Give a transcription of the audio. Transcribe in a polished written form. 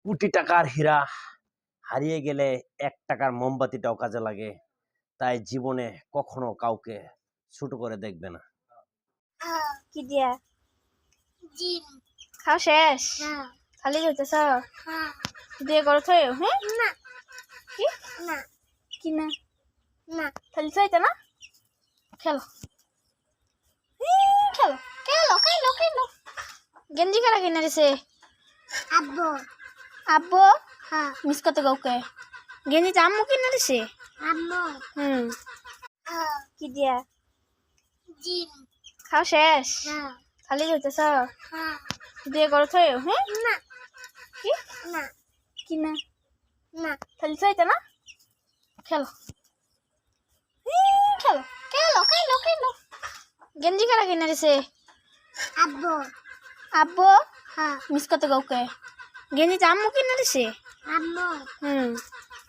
কোটি টাকার হীরা হারিয়ে গেলে 1 টাকার মোমবাতিটাও কাজে লাগে। তাই জীবনে কখনো কাউকে ছোট করে দেখবে না। কি দিয়া জিম খাও শেষ হ্যাঁ খালি হইতেছ হ্যাঁ দিয়ে করো থয়ে হ্যাঁ না কি না কি না না খালি থইতে না খেলো খেলো খেলো খেলো খেলো গেঞ্জি কারা কিনে দিছে আব্বু আব্বু হ্যাঁ মিস করতে কাউকে গেঞ্জি তো আম্মু কিনে দিছে আম্মু হ্যাঁ কি দিয়া জিম খাও শেষ হ্যাঁ খালি হইতেছ হ্যাঁ দিয়ে করো থয়ে হ্যাঁ না কি না কি না না খালি থইতে না খেলো খেলো খেলো খেলো খেলো গেঞ্জি কারা কিনে দিছে আব্বু আব্বু হ্যাঁ মিস করতে কাউকে গেঞ্জি তো আম্মু কিনে দিছে আম্মু